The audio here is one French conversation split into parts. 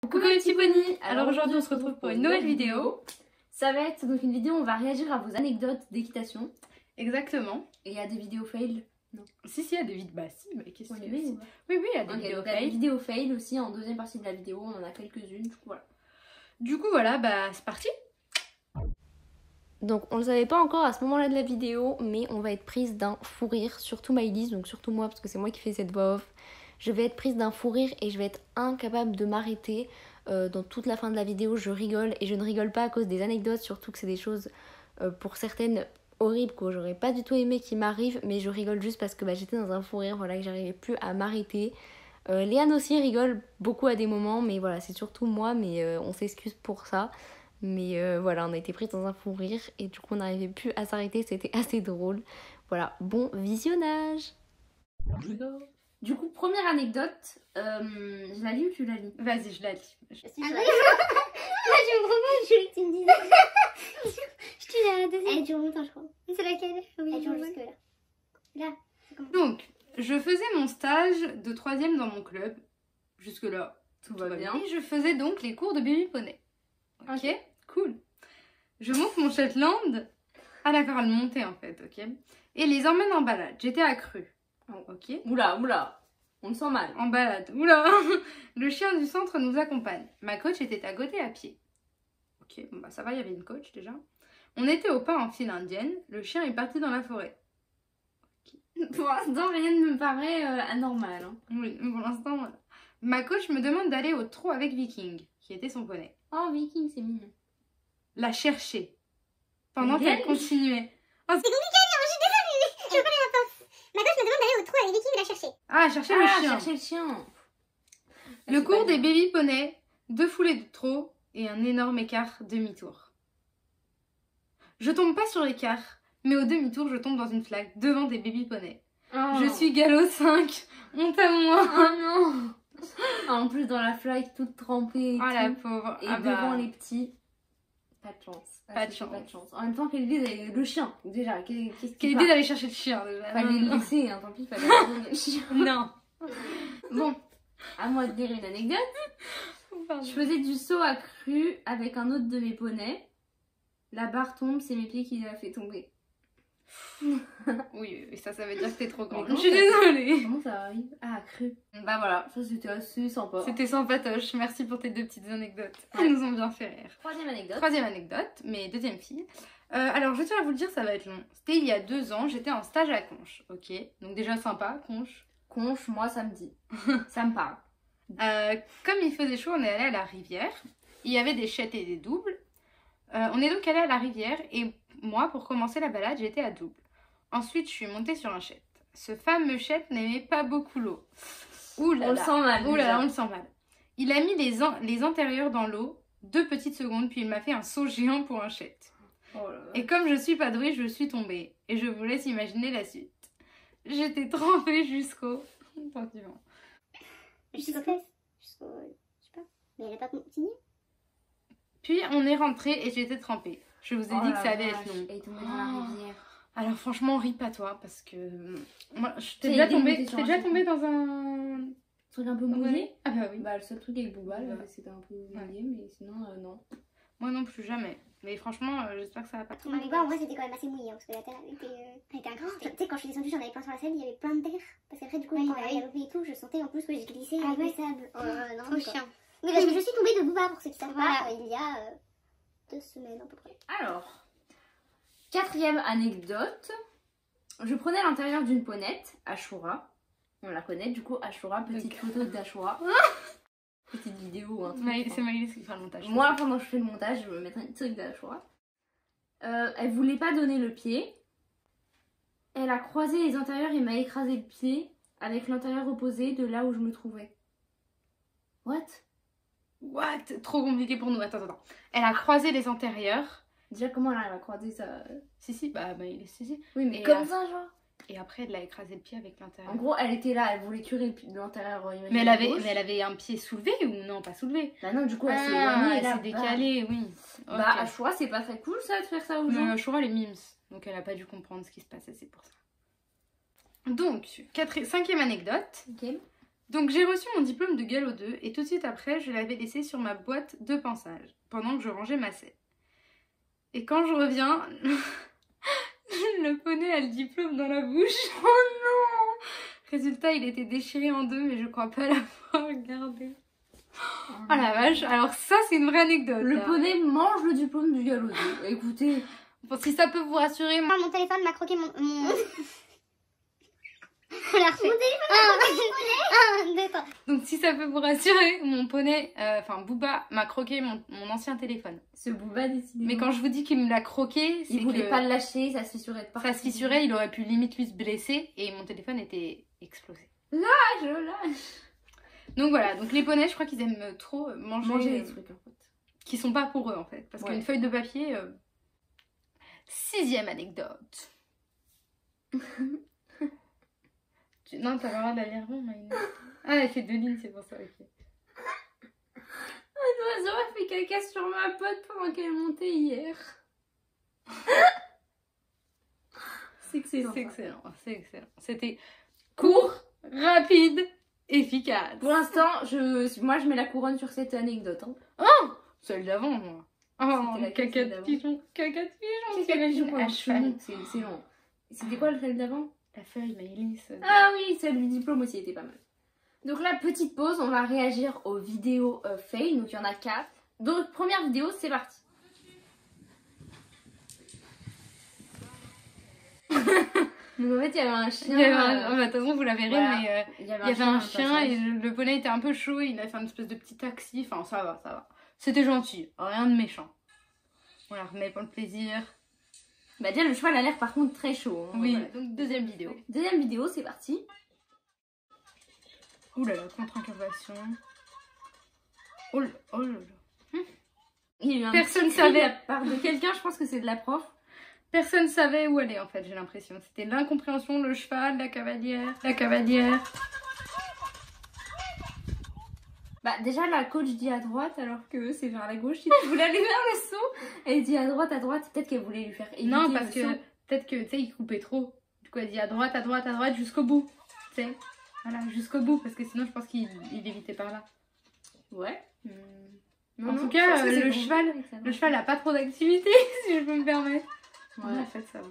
Coucou les petits ponis. Alors aujourd'hui on se retrouve pour une nouvelle vidéo. Ça va être donc une vidéo où on va réagir à vos anecdotes d'équitation. Exactement. Et il y a des vidéos fail. Non. Si, il y a des vidéos. Bah si, mais qu'est-ce que c'est? Oui, il y a des vidéos fail. Des vidéos fail aussi en deuxième partie de la vidéo. On en a quelques-unes. Du coup, voilà, bah c'est parti. Donc on le savait pas encore à ce moment-là de la vidéo, mais on va être prise d'un fou rire, surtout Maëlys, donc surtout moi parce que c'est moi qui fais cette voix off. Je vais être prise d'un fou rire et je vais être incapable de m'arrêter. Dans toute la fin de la vidéo, je rigole et je ne rigole pas à cause des anecdotes, surtout que c'est des choses pour certaines horribles que j'aurais pas du tout aimé qui m'arrivent, mais je rigole juste parce que j'étais dans un fou rire, voilà, que j'arrivais plus à m'arrêter. Léane aussi rigole beaucoup à des moments, mais voilà, c'est surtout moi, mais on s'excuse pour ça. Mais voilà, on a été pris dans un fou rire et du coup on n'arrivait plus à s'arrêter, c'était assez drôle. Voilà, bon visionnage. Du coup, première anecdote, je la lis ou tu la lis? Vas-y, je la lis. Là, je me propose, je voulais que tu me dises. Je te la deuxième. Elle dure longtemps, je crois. C'est laquelle? Oui, elle dure jusque là. Là, c'est comment? Donc, je faisais mon stage de 3e dans mon club. Jusque là, tout va bien. Et je faisais donc les cours de baby poney. Ok, cool. Je monte mon Shetland à la faire le monter en fait, ok. Et les emmène en balade. J'étais accrue. Ok. Oula, on le sent mal. En balade, oula. Le chien du centre nous accompagne. Ma coach était à côté à pied. Ok, bon bah ça va, il y avait une coach déjà. On était au pas en file indienne. Le chien est parti dans la forêt. Okay. Pour l'instant, rien ne me paraît anormal. Hein. Oui, pour l'instant, voilà. Ma coach me demande d'aller au trot avec Viking, qui était son poney. Oh, Viking, c'est mignon. La chercher. Pendant qu'elle continuait. Oh, c'est compliqué, je suis désolée. Je connais la pince. Ma coach me demande d'aller au trou avec Vicky et la chercher. Ah, chercher le chien. Chercher le chien. Le cours des baby poneys, 2 foulées de trot et un énorme écart demi-tour. Je tombe pas sur l'écart, mais au demi-tour, je tombe dans une flaque devant des baby poneys. Oh. Je suis galop 5. Honte à moi. Oh non. En plus, dans la flaque, toute trempée. Et oh la pauvre. Et devant les petits. Pas de chance. Pas de chance. En même temps, quelle idée d'aller le chien, déjà. Quelle idée d'aller chercher le chien, déjà. Fallait le laisser, hein, tant pis, fallait le chien. Non. Bon, à moi de dire une anecdote. Je faisais du saut accru avec un autre de mes poneys. La barre tombe, c'est mes pieds qui l'a fait tomber. Oui, ça veut dire que t'es trop grande. Je suis désolée. Comment ça arrive? Ah, accru. Bah voilà, ça c'était assez sympa. C'était sympatoche. Merci pour tes 2 petites anecdotes. Elles nous ont bien fait rire. Troisième anecdote, mais deuxième fille. Alors, je tiens à vous le dire, ça va être long. C'était il y a 2 ans, j'étais en stage à Conches, ok. Donc déjà sympa, Conches. Conches, moi ça me dit. Ça me parle. Comme il faisait chaud, on est allé à la rivière. Il y avait des chètes et des doubles. On est donc allé à la rivière et moi, pour commencer la balade, j'étais à double. Ensuite, je suis montée sur un chète. Ce fameux chète n'aimait pas beaucoup l'eau. On le sent mal. Ouh là là, on le sent mal. Il a mis les antérieurs dans l'eau, 2 petites secondes, puis il m'a fait un saut géant pour un chète. Oh là là. Et comme je suis pas douée, je suis tombée. Et je vous laisse imaginer la suite. J'étais trempée jusqu'au... Jusqu'aux fesses. Je sais pas. Mais elle a pas continué. Puis on est rentré et j'étais trempée. Je vous ai dit que ça allait être long. Et tombée dans la rivière. Alors franchement, ris pas toi, parce que... Moi, t'es déjà tombée dans un... truc un peu mouillé? Ah bah oui. Bah le seul truc avec Booba, c'était un peu mouillé, mais sinon non. Moi non plus, jamais. Mais franchement, j'espère que ça va pas. Mais en vrai, c'était quand même assez mouillé, hein, parce que la terre elle était incrustée. Tu sais, quand je suis descendue, j'en avais plein sur la selle, il y avait plein de terre. Parce qu'après, du coup, quand elle a galopé et tout, je sentais en plus que j'ai glissé avec le sable. Non, trop chiant. Oui, parce que je suis tombée de Booba, pour ceux qui savent pas, il y a 2 semaines à peu près. Alors, 4e anecdote. Je prenais l'intérieur d'une ponette, Ashura. On la connaît, du coup, Ashura, petite photo d'Ashura. Petite vidéo, un truc. C'est Maëlys qui fera le montage. Moi, pendant que je fais le montage, je vais me mettre un truc d'Ashura. Elle voulait pas donner le pied. Elle a croisé les intérieurs et m'a écrasé le pied avec l'intérieur opposé de là où je me trouvais. What? Trop compliqué pour nous. Attends. Elle a croisé les antérieurs. Déjà, comment elle a croisé ça? Si, bah si. Oui, mais comme ça, genre. Et après, elle a écrasé le pied avec l'intérieur. En gros, elle était là, elle voulait curer l'intérieur. Mais elle avait un pied soulevé ou non, pas soulevé? Bah non, du coup, elle s'est éloignée. Elle s'est décalée, oui. Okay. Bah, Ashura, c'est pas très cool ça de faire ça aux gens. Ashura, elle est mimes. Donc, elle a pas dû comprendre ce qui se passait, c'est pour ça. Donc, 5e anecdote. Ok. Donc j'ai reçu mon diplôme de galop 2 et tout de suite après, je l'avais laissé sur ma boîte de pinçage pendant que je rangeais ma selle. Et quand je reviens, le poney a le diplôme dans la bouche. Oh non! Résultat, il était déchiré en deux, mais je crois pas l'avoir gardé. Oh la vache, alors ça c'est une vraie anecdote. Le poney mange le diplôme du galop 2. Écoutez, bon, si ça peut vous rassurer, moi mon téléphone m'a croqué mon... On l'a refait. Mon téléphone donc si ça peut vous rassurer, mon poney, enfin Booba m'a croqué mon ancien téléphone. Ce Booba décidément. Mais quand je vous dis qu'il me l'a croqué, c'est il voulait pas le lâcher, ça se fissurait de partout. Ça se fissurait, il aurait pu limite lui se blesser et mon téléphone était explosé. Lâche. Donc voilà, donc les poneys, je crois qu'ils aiment trop manger des trucs en fait. Qui sont pas pour eux en fait. Parce qu'une feuille de papier... 6e anecdote. Non, t'as pas le droit de la lire, bon, Maïna. Ah, elle fait 2 lignes, c'est pour ça, ok. Un oiseau a fait caca sur ma pote pendant qu'elle montait hier. C'est excellent. C'est excellent, c'est excellent. C'était court, rapide, efficace. Pour l'instant, moi je mets la couronne sur cette anecdote. Hein. Oh, celle d'avant, moi. Oh, caca de pigeon. Caca de pigeon à cheval. C'est excellent. C'était quoi celle d'avant? La feuille Maëlys. Ah oui, celle du diplôme aussi était pas mal. Donc là, petite pause, on va réagir aux vidéos fail. Donc il y en a 4. Donc première vidéo, c'est parti. Donc en fait, il y avait un chien. De toute façon, vous la verrez, voilà. Mais il y avait un chien et le poney était un peu chaud. Il a fait une espèce de petit taxi. Enfin, ça va, ça va. C'était gentil, rien de méchant. On la remet pour le plaisir. Bah déjà, le cheval a l'air par contre très chaud. Hein. Oui, voilà. Donc deuxième vidéo. Deuxième vidéo, c'est parti. Ouh là là, contre-incubation. Oh là là. Il y a eu un personne savait. De la part de quelqu'un, je pense que c'est de la prof. Personne savait où aller en fait, j'ai l'impression. C'était l'incompréhension, le cheval, la cavalière. La cavalière. Bah déjà la coach dit à droite alors que c'est vers la gauche. Si tu voulais aller vers le saut, elle dit à droite, peut-être qu'elle voulait lui faire éviter. Non, parce que peut-être que tu sais, il coupait trop. Du coup, elle dit à droite jusqu'au bout. Tu sais, voilà, jusqu'au bout parce que sinon je pense qu'il évitait par là. Ouais. En tout cas, le cheval a pas trop d'activité si je peux me permettre. Ouais, en fait ça va.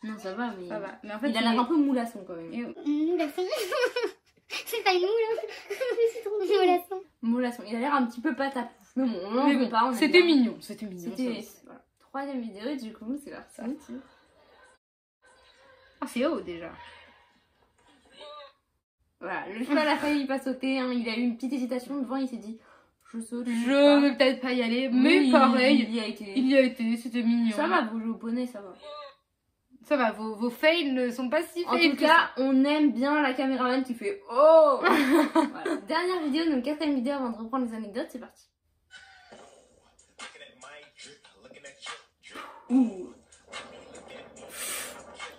Non, ça va, mais, ça va. Mais en fait, il a l'air un peu moulasson quand même. Moulasson. C'est pas une moule, moulasson. Molasson, il a l'air un petit peu patapouf. Mais bon, on n'en veut pas. C'était mignon, c'était mignon. Voilà. Troisième vidéo, et du coup, c'est parti. Ah, c'est haut déjà. Voilà, le cheval a failli pas sauter. Hein. Il a eu une petite hésitation devant, il s'est dit je saute. Je vais peut-être pas y aller, mais pareil. Il y a été. Il y a été, c'était mignon. Ça va, vous jouez au poney, ça va. Ça va, vos fails ne sont pas si fails. En tout cas, on aime bien la caméraman qui fait oh. Voilà. Dernière vidéo, donc quatrième vidéo avant de reprendre les anecdotes, c'est parti. Ouh.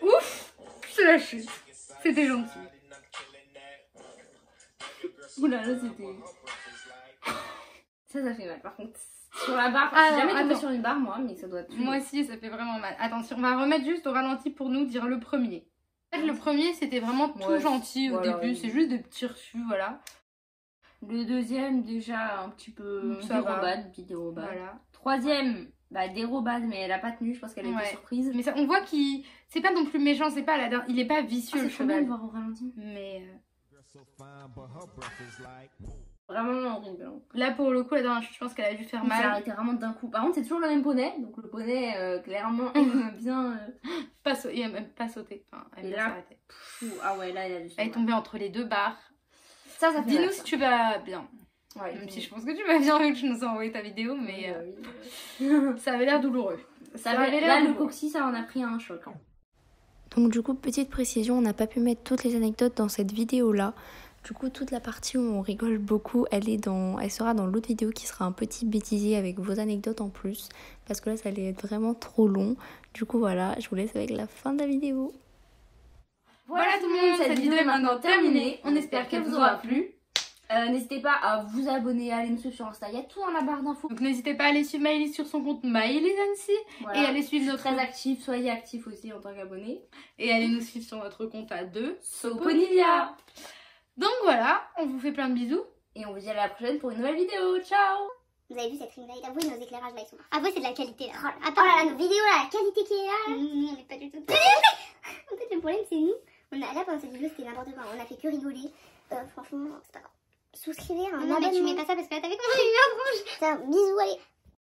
Ouf, c'est la chute. C'était gentil. Oula, là c'était... Ça fait mal par contre. Sur la barre, j'ai jamais tombé sur une barre moi, mais ça doit tuer. Moi aussi, ça fait vraiment mal. Attention, on va remettre juste au ralenti pour nous dire le premier. En fait, le premier, c'était vraiment tout gentil au début. C'est juste des petits refus, voilà. Le deuxième, déjà un petit peu dérobade, petite dérobade. Voilà. Troisième, bah dérobade, mais elle a pas tenu, je pense qu'elle a été surprise. Mais ça, on voit qu'il... C'est pas non plus méchant, c'est pas il est pas vicieux le cheval. C'est trop bien de voir au ralenti. Mais... Vraiment horrible. Là pour le coup, la dernière chute, je pense qu'elle a dû faire mal. Ça a arrêté vraiment d'un coup. Par contre, c'est toujours le même poney, donc le poney clairement aime bien. Il aime même pas sauter. Enfin, elle aime s'arrêter. Ah ouais, là il a dû. Elle est tombée entre les deux barres. Ça fait dis-nous si tu vas bien. Ouais, même si je pense que tu vas bien vu que je nous ai envoyé ta vidéo, mais ça avait l'air douloureux. Là, le coccyx, ça en a pris un choc. Hein. Donc du coup, petite précision, on n'a pas pu mettre toutes les anecdotes dans cette vidéo-là. Du coup, toute la partie où on rigole beaucoup, elle sera dans l'autre vidéo qui sera un petit bêtisier avec vos anecdotes en plus. Parce que là, ça allait être vraiment trop long. Du coup, voilà, je vous laisse avec la fin de la vidéo. Voilà tout le monde, cette vidéo est maintenant terminée. On espère qu'elle vous aura plu. N'hésitez pas à vous abonner, à aller nous suivre sur Insta, il y a tout dans la barre d'infos. Donc n'hésitez pas à aller suivre Maëlys sur son compte MaëlysAnnecy et aller suivre notre... Très actif, soyez actifs aussi en tant qu'abonné. Et allez nous suivre sur notre compte à deux, Soponilia. Donc voilà, on vous fait plein de bisous. Et on vous dit à la prochaine pour une nouvelle vidéo. Ciao. Vous avez vu cette ring light? Avouez, nos éclairages là ils sont parfaits. Avouez, c'est de la qualité là. Oh là là, nos vidéos là, la qualité qui est là. On n'est pas du tout. En fait, le problème c'est nous. On a là pendant cette vidéo, c'était n'importe quoi. On a fait que rigoler. Franchement, c'est pas grave. Souscrivez un abonnement. Non, mais tu mets pas ça parce que là, t'as vu comment j'ai eu un rouge. Bisous, allez.